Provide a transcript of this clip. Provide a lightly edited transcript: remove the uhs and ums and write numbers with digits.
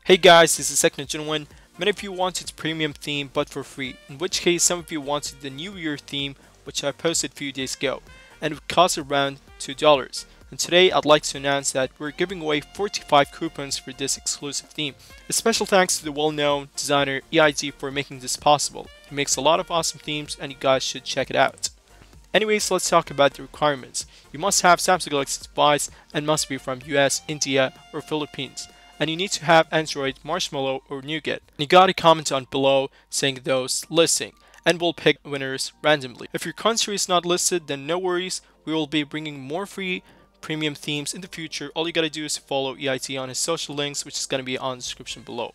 Hey guys, this is TechnoGenuine. Many of you wanted premium theme but for free, in which case some of you wanted the New Year theme, which I posted a few days ago, and it would cost around $2. And today I'd like to announce that we're giving away 45 coupons for this exclusive theme. A special thanks to the well-known designer EIZ for making this possible. He makes a lot of awesome themes and you guys should check it out. Anyways, let's talk about the requirements. You must have Samsung Galaxy device and must be from US, India or Philippines. And you need to have Android, Marshmallow or Nougat. You gotta comment on below saying those listing, and we'll pick winners randomly. If your country is not listed, then no worries, we will be bringing more free premium themes in the future. All you gotta do is follow EIT on his social links, which is gonna be on the description below.